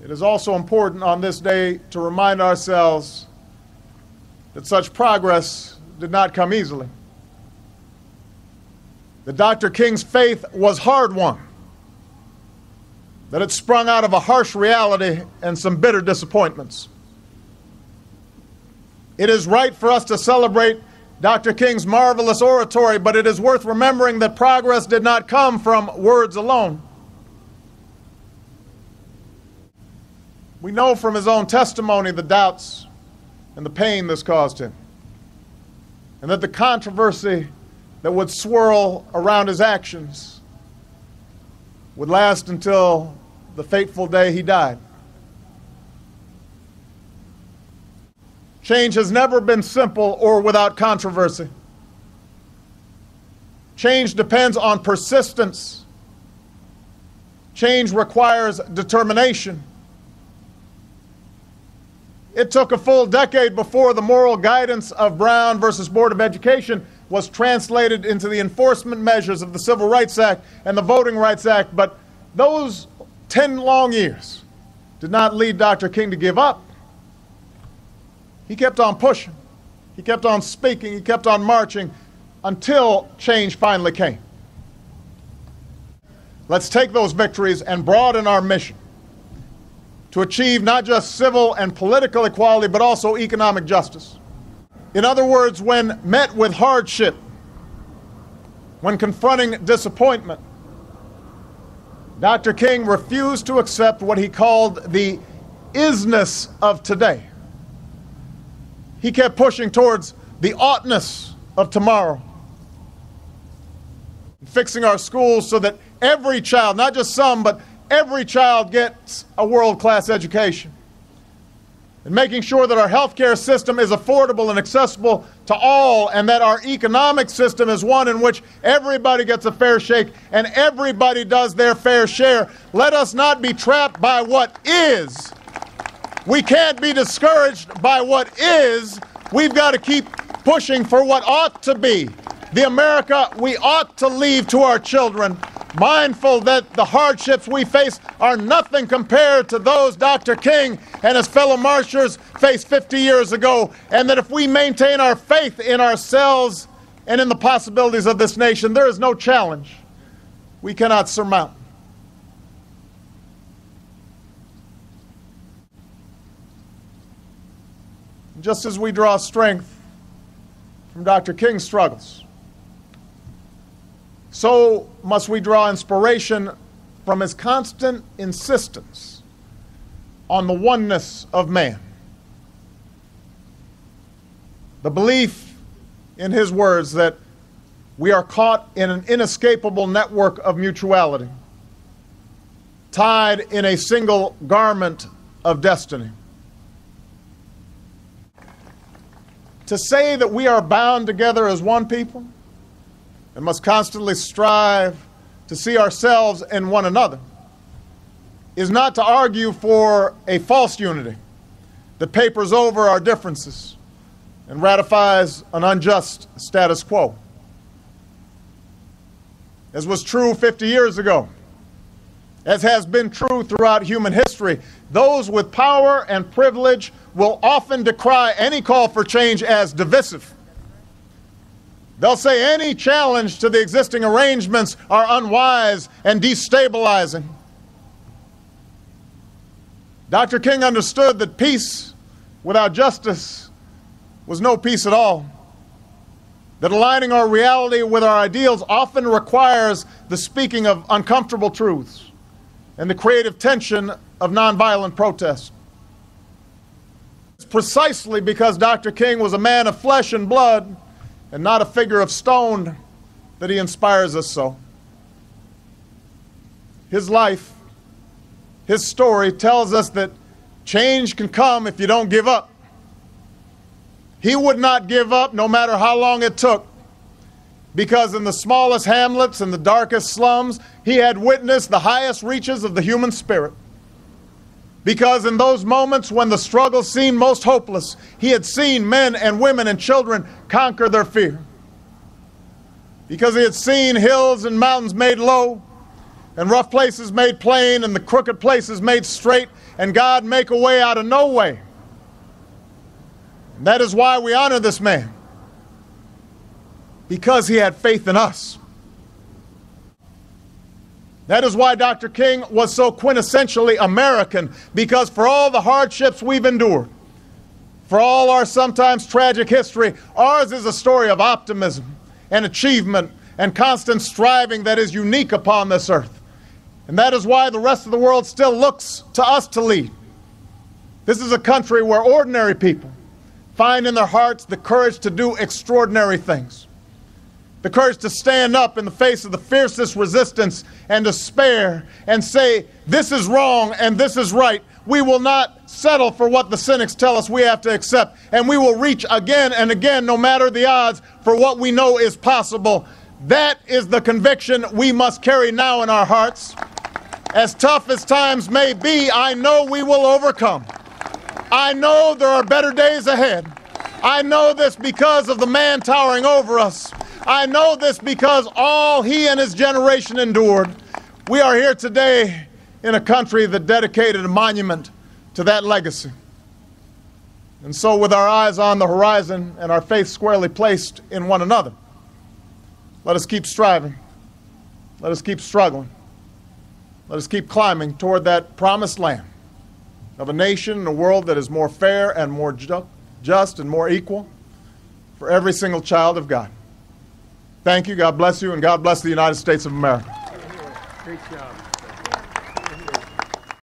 It is also important on this day to remind ourselves that such progress did not come easily. That Dr. King's faith was hard-won, that it sprung out of a harsh reality and some bitter disappointments. It is right for us to celebrate Dr. King's marvelous oratory, but it is worth remembering that progress did not come from words alone. We know from his own testimony the doubts and the pain this caused him, and that the controversy that would swirl around his actions would last until the fateful day he died. Change has never been simple or without controversy. Change depends on persistence. Change requires determination. It took a full decade before the moral guidance of Brown versus Board of Education was translated into the enforcement measures of the Civil Rights Act and the Voting Rights Act, but those 10 long years did not lead Dr. King to give up. He kept on pushing. He kept on speaking. He kept on marching until change finally came. Let's take those victories and broaden our mission to achieve not just civil and political equality, but also economic justice. In other words, when met with hardship, when confronting disappointment, Dr. King refused to accept what he called the isness of today. He kept pushing towards the oughtness of tomorrow, fixing our schools so that every child, not just some, but every child gets a world-class education, and making sure that our healthcare system is affordable and accessible to all, and that our economic system is one in which everybody gets a fair shake and everybody does their fair share. Let us not be trapped by what is. We can't be discouraged by what is. We've got to keep pushing for what ought to be. The America we ought to leave to our children, mindful that the hardships we face are nothing compared to those Dr. King and his fellow marchers faced 50 years ago, and that if we maintain our faith in ourselves and in the possibilities of this nation, there is no challenge we cannot surmount. Just as we draw strength from Dr. King's struggles, so must we draw inspiration from his constant insistence on the oneness of man. The belief, in his words, that we are caught in an inescapable network of mutuality, tied in a single garment of destiny. To say that we are bound together as one people and must constantly strive to see ourselves in one another is not to argue for a false unity that papers over our differences and ratifies an unjust status quo. As was true 50 years ago, as has been true throughout human history, those with power and privilege will often decry any call for change as divisive. They'll say any challenge to the existing arrangements are unwise and destabilizing. Dr. King understood that peace without justice was no peace at all. That aligning our reality with our ideals often requires the speaking of uncomfortable truths and the creative tension of nonviolent protest. It's precisely because Dr. King was a man of flesh and blood and not a figure of stone that he inspires us so. His life, his story tells us that change can come if you don't give up. He would not give up no matter how long it took, because in the smallest hamlets and the darkest slums, he had witnessed the highest reaches of the human spirit. Because in those moments when the struggle seemed most hopeless, he had seen men and women and children conquer their fear. Because he had seen hills and mountains made low, and rough places made plain, and the crooked places made straight, and God make a way out of no way. And that is why we honor this man, because he had faith in us. That is why Dr. King was so quintessentially American, because for all the hardships we've endured, for all our sometimes tragic history, ours is a story of optimism and achievement and constant striving that is unique upon this earth. And that is why the rest of the world still looks to us to lead. This is a country where ordinary people find in their hearts the courage to do extraordinary things, the courage to stand up in the face of the fiercest resistance and despair and say, this is wrong and this is right. We will not settle for what the cynics tell us we have to accept, and we will reach again and again, no matter the odds, for what we know is possible. That is the conviction we must carry now in our hearts. As tough as times may be, I know we will overcome. I know there are better days ahead. I know this because of the man towering over us. I know this because all he and his generation endured. We are here today in a country that dedicated a monument to that legacy. And so, with our eyes on the horizon and our faith squarely placed in one another, let us keep striving. Let us keep struggling. Let us keep climbing toward that promised land of a nation and a world that is more fair and more just and more equal for every single child of God. Thank you. God bless you, and God bless the United States of America. Great job.